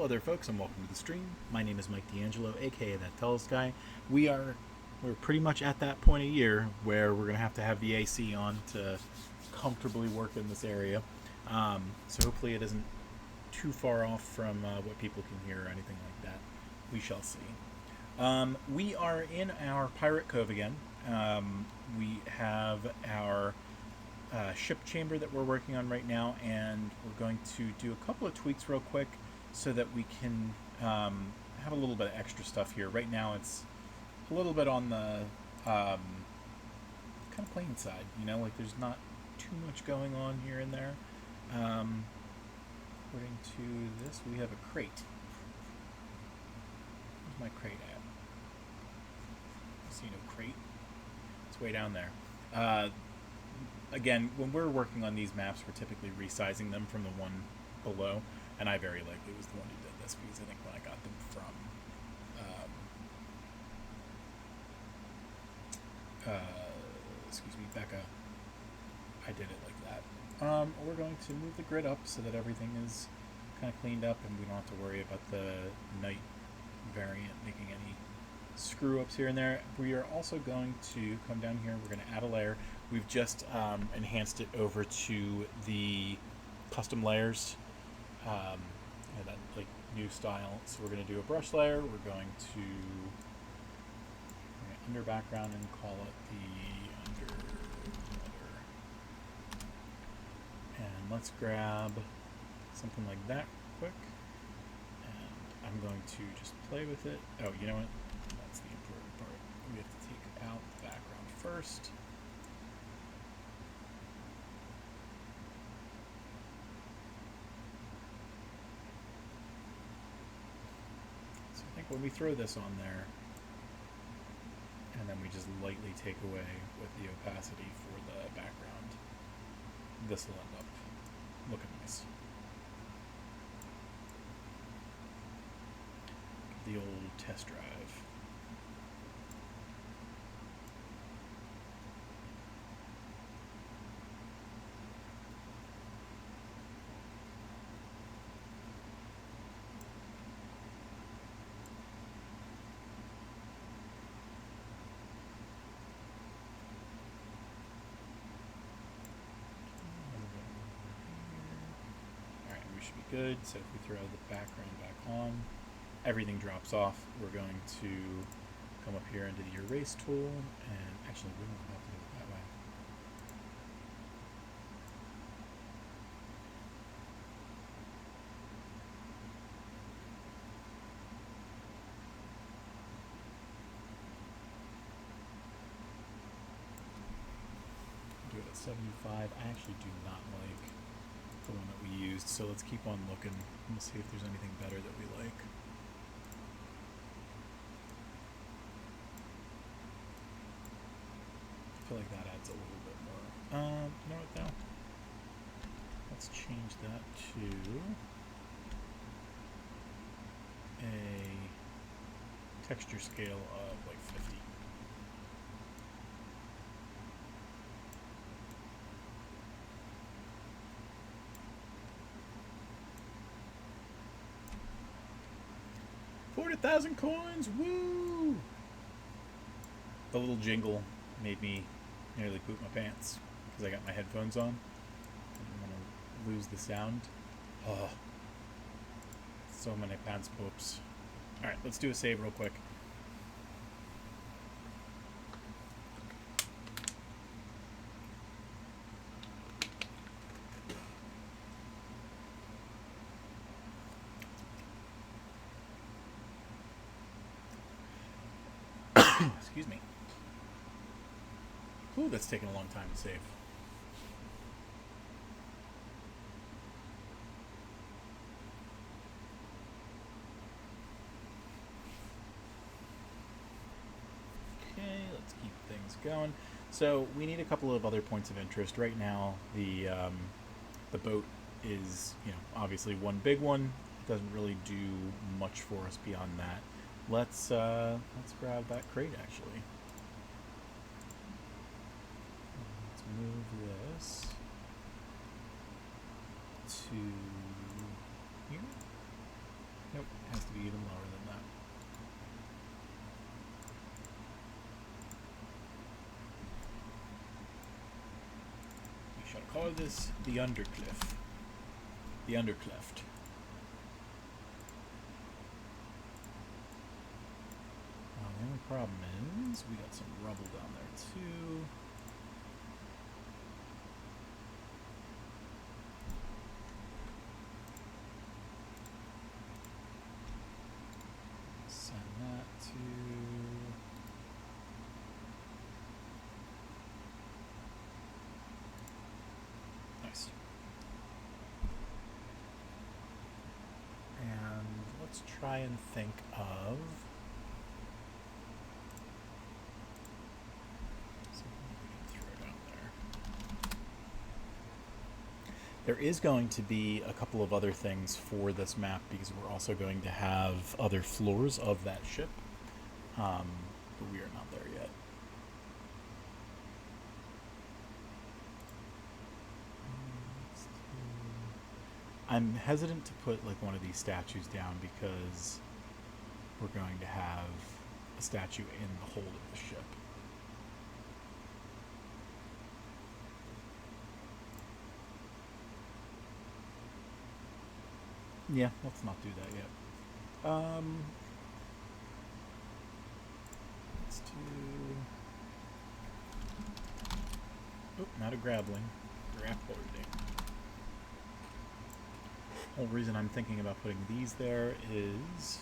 there, folks, and welcome to the stream. My name is Mike D'Angelo, aka that Tellest guy. We're pretty much at that point of year where we're gonna have to have the AC on to comfortably work in this area. So hopefully it isn't too far off from what people can hear or anything like that. We shall see. We are in our Pirate Cove again. We have our ship chamber that we're working on right now, and we're going to do a couple of tweaks real quick so that we can have a little bit of extra stuff here. Right now it's a little bit on the kind of plain side, you know, like there's not too much going on here and there. According to this, we have a crate. Where's my crate at? I see no crate. It's way down there. Again, when we're working on these maps, we're typically resizing them from the one below, and I very likely was the one who did this because I think when I got them from Becca, I did it like that. We're going to move the grid up so that everything is kind of cleaned up and we don't have to worry about the night variant making any screw ups here and there. We are also going to come down here and we're going to add a layer. We've just enhanced it over to the custom layers, that like new style. So we're going to do a brush layer. We're going to under background and call it the under. And let's grab something like that quick. And I'm going to just play with it. Oh, you know what? That's the important part. We have to take out the background first. So I think when we throw this on there, and then we just lightly take away with the opacity for the background, this will end up looking nice. The old test drive. Good. So if we throw the background back on, everything drops off. We're going to come up here into the erase tool, and actually we don't have to do it that way. Do it at 75. I actually do not like the one that we used, so let's keep on looking and see if there's anything better that we like. I feel like that adds a little bit more. You know what now? Let's change that to a texture scale of like 50. $40,000 coins, woo! The little jingle made me nearly poop my pants because I got my headphones on. I didn't want to lose the sound. Oh, so many pants poops. All right, let's do a save real quick. Excuse me. Ooh, that's taking a long time to save. Okay, let's keep things going. So we need a couple of other points of interest. Right now, the boat is, you know, obviously one big one. It doesn't really do much for us beyond that. Let's grab that crate actually. Let's move this to here. Nope, it has to be even lower than that. We shall call this the Undercliff. The Undercleft. The only problem is we got some rubble down there too. Send that to... Nice. And let's try and think of... There is going to be a couple of other things for this map because we're also going to have other floors of that ship, but we are not there yet. I'm hesitant to put like one of these statues down because we're going to have a statue in the hold of the ship. Yeah, let's not do that yet. Let's do... Oh, not a grappling. Grappling. The whole reason I'm thinking about putting these there is...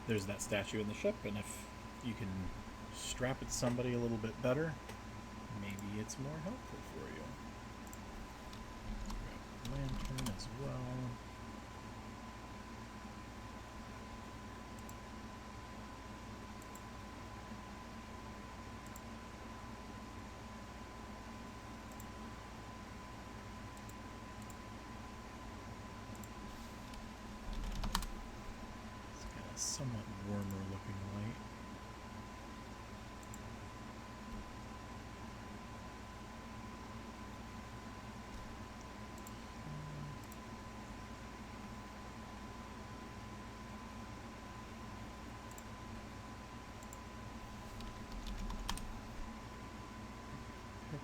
there's that statue in the ship, and if you can strap it to somebody a little bit better, maybe it's more helpful for you. Grab lantern as well. It's got a somewhat warmer looking light.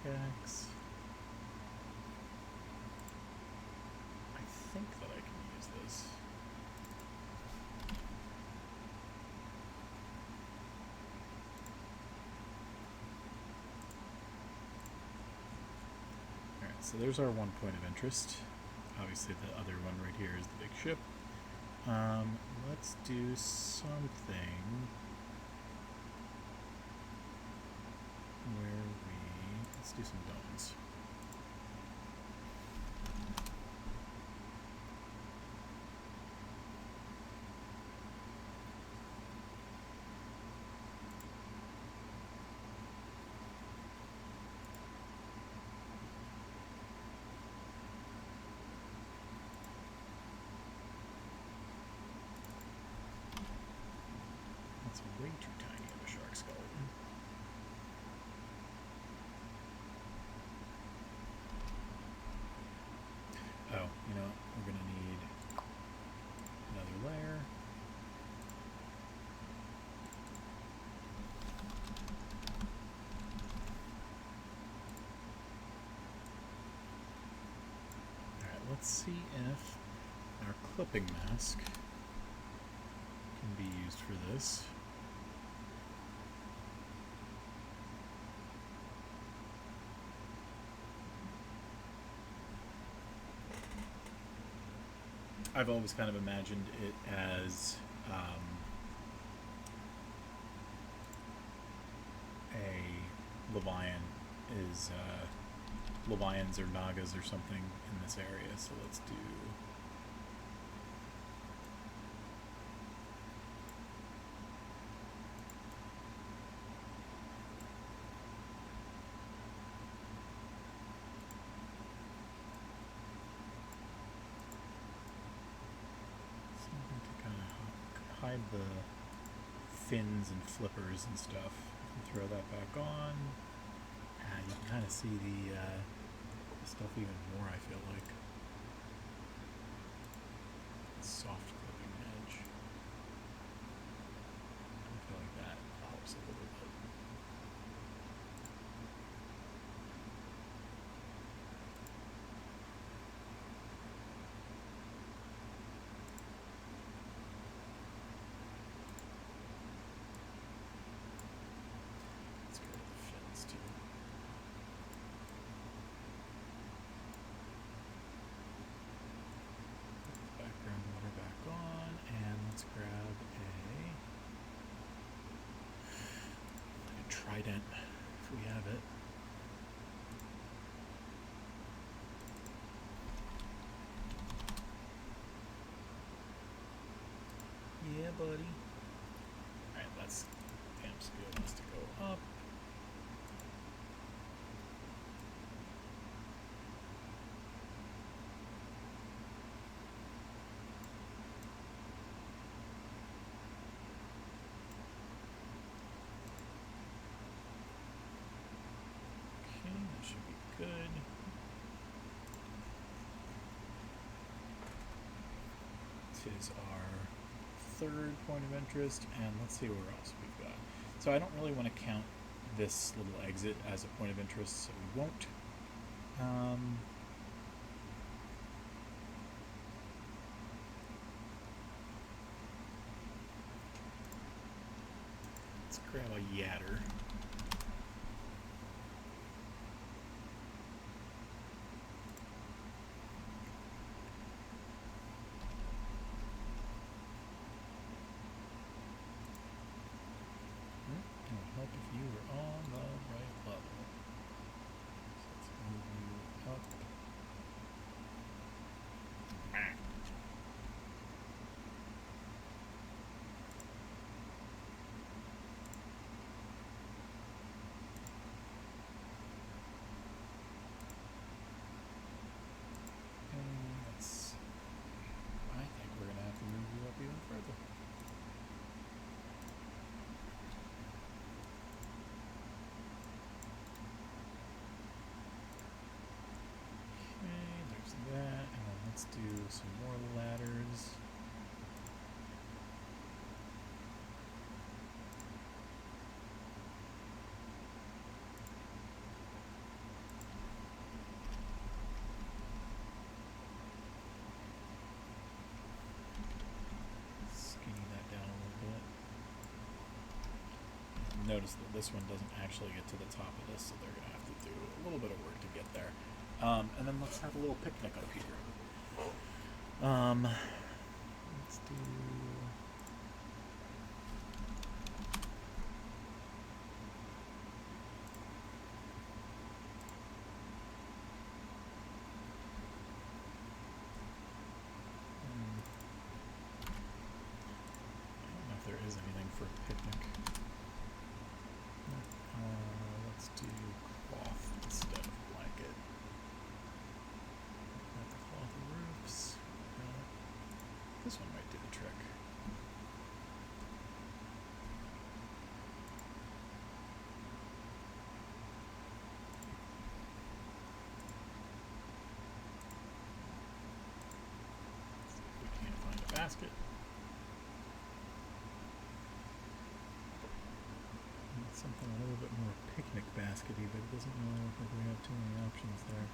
Pickaxe. I think that I can use this. Alright, so there's our one point of interest. Obviously the other one right here is the big ship. Let's do something where let's do some domes. That's way too tiny of a shark skeleton. Oh, you know, we're going to need another layer. Alright, let's see if our clipping mask can be used for this. I've always kind of imagined it as a Levian is Levians or Nagas or something in this area. So let's do something to kind of hide the fins and flippers and stuff. Throw that back on. You can kind of see the stuff even more, I feel like. Soft clipping edge. I feel like that helps a little bit. Let's go to the fins too. Background water back on, and let's grab a trident if we have it. Yeah, buddy. Alright, that's damn skill has to go up. Okay, that should be good. This is our third point of interest, and let's see where else we've got. So I don't really want to count this little exit as a point of interest, so we won't. Let's grab a yadder. It would help if you were on the right level. So let's move you up. I think we're going to have to move you up even further. Okay, there's that, and then let's do some more ladders. Skinny that down a little bit. Notice that this one doesn't actually get to the top of this, so they're going to have to do a little bit of work to get there. And then let's have a little picnic up here. Let's do... I don't know if there is anything for a picnic. Let's do cloth instead of blanket. Got the cloth roofs. This one might do the trick. Let's see if we can't find a basket. Something a little bit more picnic baskety, but it doesn't really look like we have too many options there.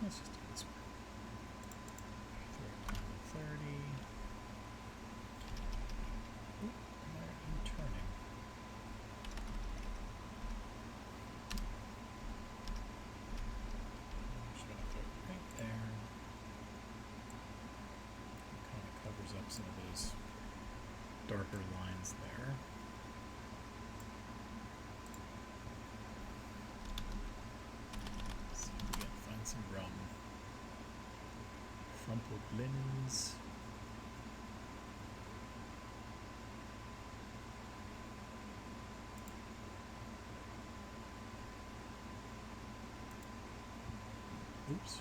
Let's just do this one. Throw it down to 30. Oop, why are you turning? I'm just going to throw it right there. It kind of covers up some of those darker lines there. See if we can find some rum. Crumpled linens. Oops.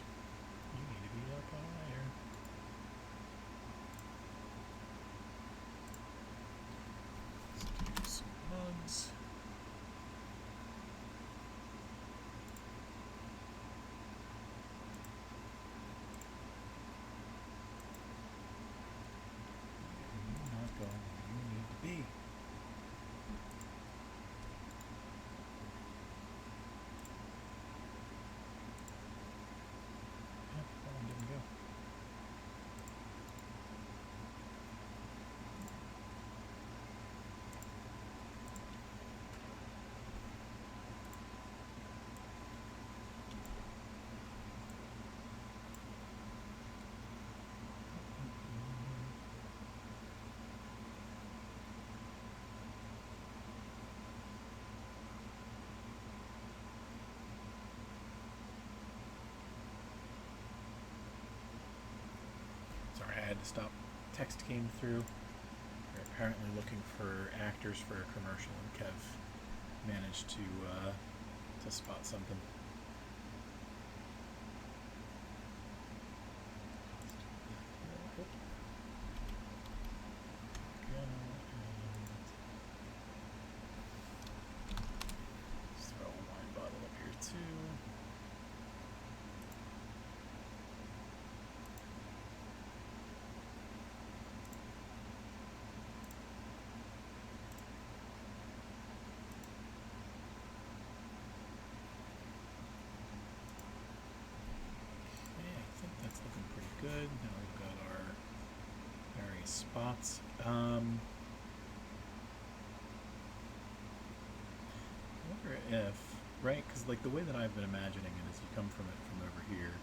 You need to be up higher. Let's do some mugs. You're not going where you need to be. Sorry, I had to stop. Text came through. They're apparently looking for actors for a commercial, and Kev managed to spot something. Let's throw a wine bottle up here too. Good. Now we've got our various spots. I wonder if, right? Because like the way that I've been imagining it is you come from it from over here.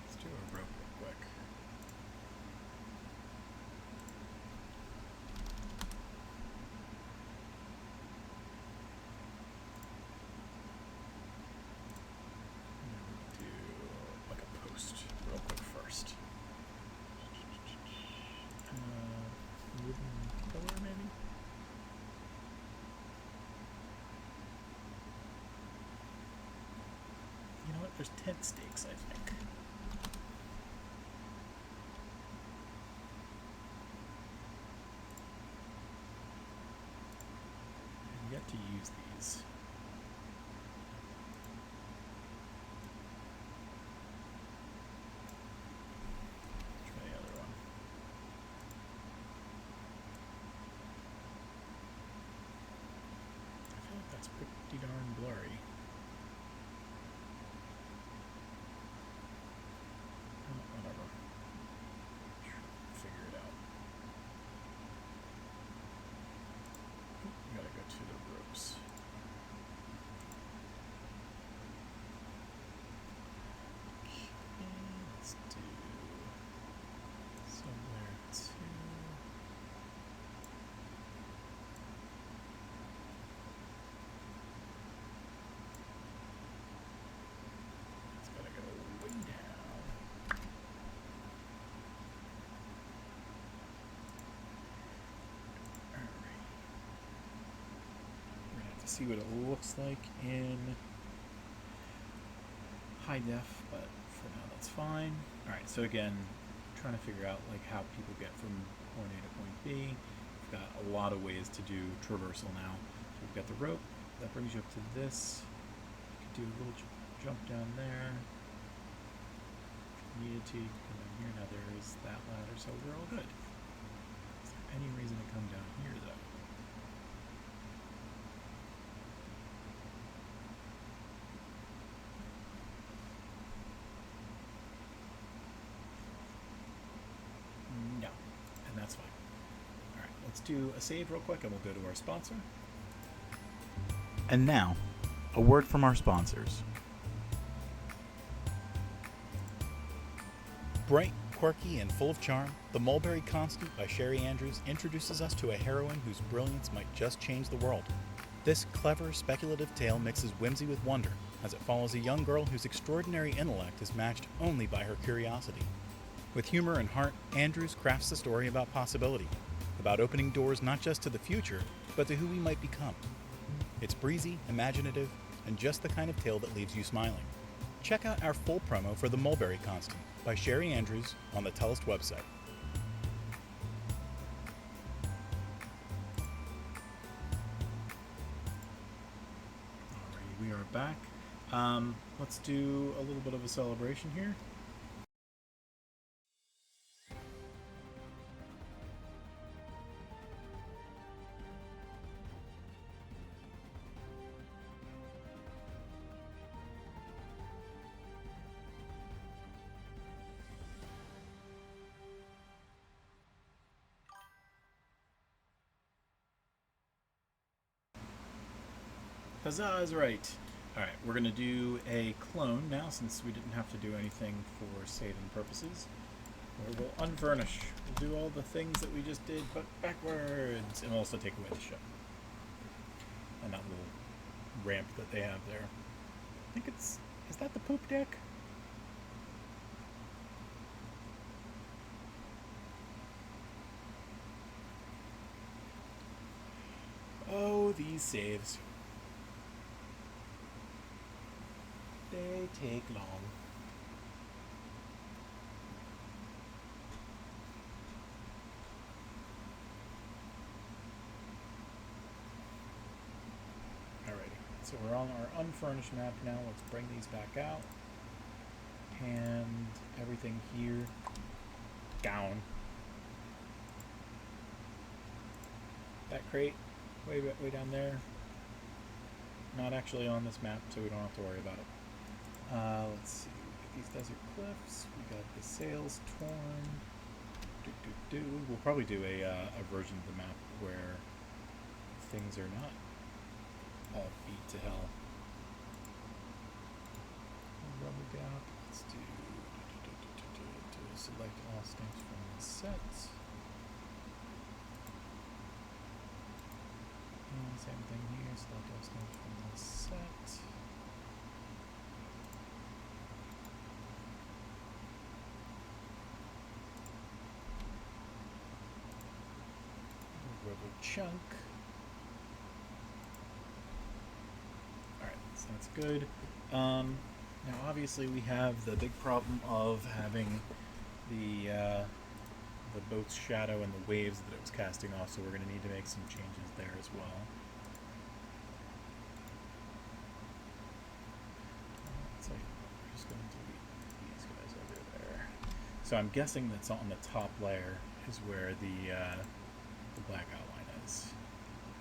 Let's do a rope real quick. Real quick first. Wooden pillar, maybe? You know what? There's tent stakes, I think. I've yet to use these. Pretty darn blurry. Whatever. Figure it out. We gotta go to the ropes. Okay, let's do somewhere too. See what it looks like in high def, but for now that's fine. Alright, so again, trying to figure out like how people get from point A to point B. We've got a lot of ways to do traversal now. So we've got the rope, that brings you up to this. You could do a little jump down there. If you needed to, you could come down here. Now there is that ladder, so we're all good. Is there any reason to come down here though? That's fine. Alright, let's do a save real quick and we'll go to our sponsor. And now, a word from our sponsors. Bright, quirky, and full of charm, The Mulberry Constant by Sherry Andrews introduces us to a heroine whose brilliance might just change the world. This clever, speculative tale mixes whimsy with wonder, as it follows a young girl whose extraordinary intellect is matched only by her curiosity. With humor and heart, Andrews crafts a story about possibility, about opening doors not just to the future, but to who we might become. It's breezy, imaginative, and just the kind of tale that leaves you smiling. Check out our full promo for The Mulberry Constant by Sherry Andrews on the Tellest website. Alrighty, we are back. Let's do a little bit of a celebration here. Huzzah is right. Alright, we're going to do a clone now since we didn't have to do anything for saving purposes. Or we'll unfurnish. We'll do all the things that we just did, but backwards. And we'll also take away the ship. And that little ramp that they have there. I think it's... is that the poop deck? Oh, these saves. They take long. Alrighty, so we're on our unfurnished map now. Let's bring these back out. And everything here down. That crate way down there. Not actually on this map, so we don't have to worry about it. Let's see, we get these desert cliffs, we got the sails torn. We'll probably do a version of the map where things are not all beat to hell. Rubber gap, let's do select all stamps from the set. And same thing here, select all stamps from the set. Rubber chunk. Alright, so that's good. Now obviously we have the big problem of having the boat's shadow and the waves that it was casting off, so we're going to need to make some changes there as well. So we're just going to delete these guys over there. So I'm guessing that's on the top layer is where the black outline is.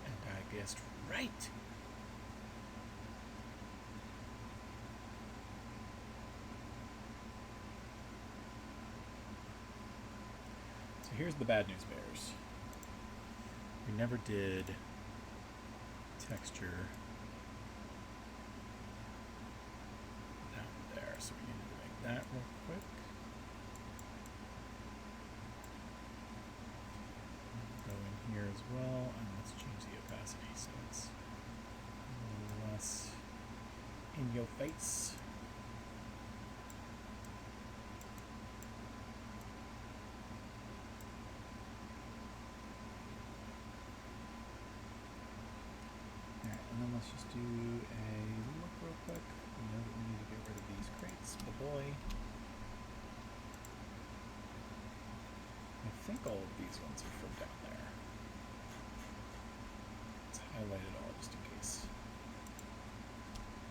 And I guessed right! So here's the bad news bears. We never did texture down there, so we need to make that real quick. Go in here as well, and let's change the opacity so it's a little less in your face. And then let's just do a look real quick. We know that we need to get rid of these crates. Oh boy. I think all of these ones are from down there. Let's highlight it all just in case.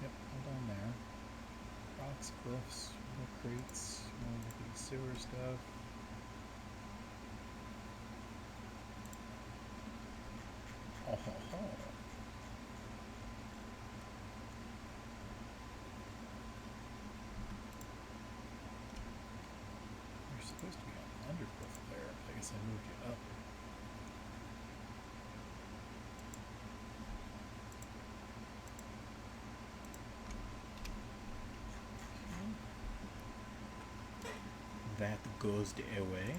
Yep, all down there. Rocks, cliffs, more crates, more liquid sewer stuff. Oh ho ho. Supposed to be on undercliff there, but I guess I moved you up. Okay. That goes the away.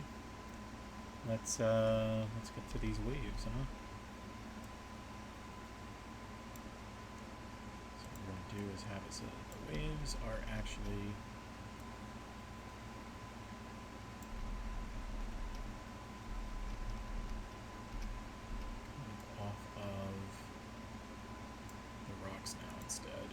Let's get to these waves, huh? So what we're gonna do is have it so that the waves are actually off of the rocks now instead.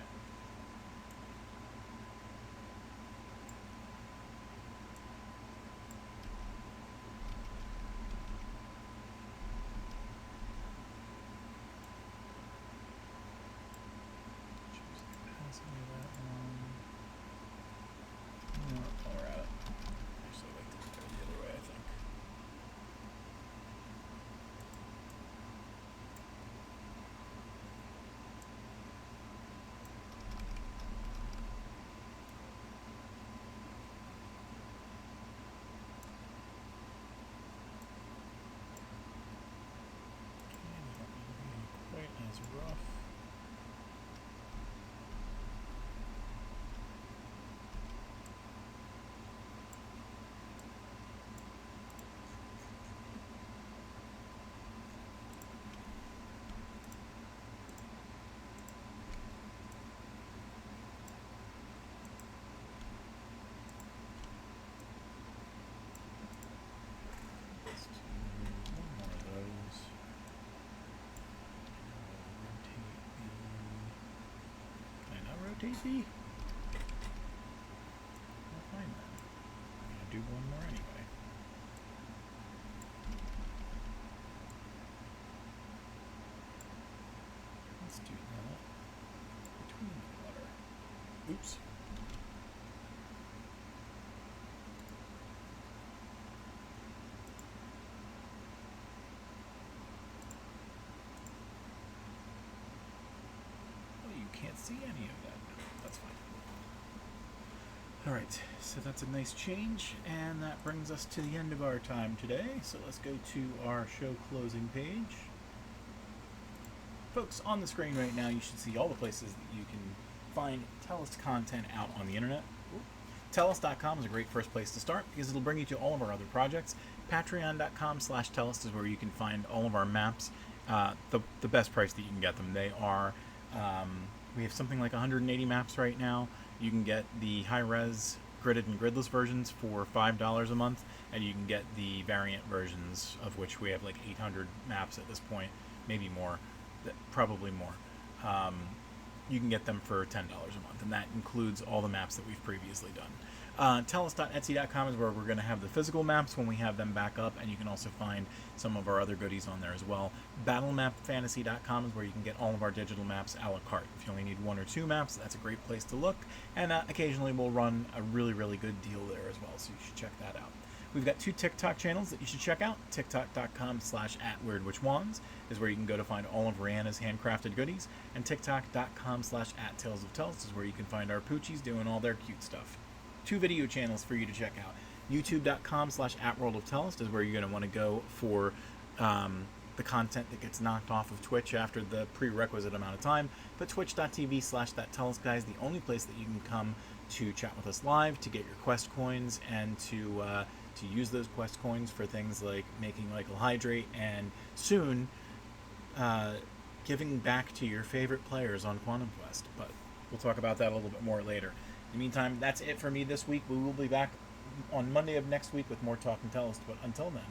maybe? I'll find that. I'm going to do one more anyway. Let's do that. Between the water. Oops. Can't see any of that. That's fine. Alright, so that's a nice change, and that brings us to the end of our time today. So let's go to our show closing page. Folks, on the screen right now, you should see all the places that you can find Tellest content out on the internet. Tellest.com is a great first place to start because it'll bring you to all of our other projects. Patreon.com/Tellest is where you can find all of our maps, the best price that you can get them. They are... we have something like 180 maps right now. You can get the high-res gridded and gridless versions for $5 a month, and you can get the variant versions, of which we have like 800 maps at this point, maybe more, probably more. You can get them for $10 a month, and that includes all the maps that we've previously done. Tellest.etsy.com is where we're going to have the physical maps when we have them back up, and you can also find some of our other goodies on there as well. Battlemapfantasy.com is where you can get all of our digital maps a la carte. If you only need 1 or 2 maps, that's a great place to look, and occasionally we'll run a really, really good deal there as well, so you should check that out. We've got 2 TikTok channels that you should check out. TikTok.com/@WeirdWitchWands is where you can go to find all of Rihanna's handcrafted goodies, and TikTok.com/@TalesOfTellest is where you can find our poochies doing all their cute stuff. 2 video channels for you to check out. YouTube.com/@WorldOfTellest is where you're going to want to go for the content that gets knocked off of Twitch after the prerequisite amount of time. But Twitch.tv/ThatTellestGuy is the only place that you can come to chat with us live, to get your quest coins, and to use those quest coins for things like making Michael Hydrate, and soon giving back to your favorite players on Quantum Quest. But we'll talk about that a little bit more later. In the meantime, that's it for me this week. We will be back on Monday of next week with more Talking Tellest, but until then,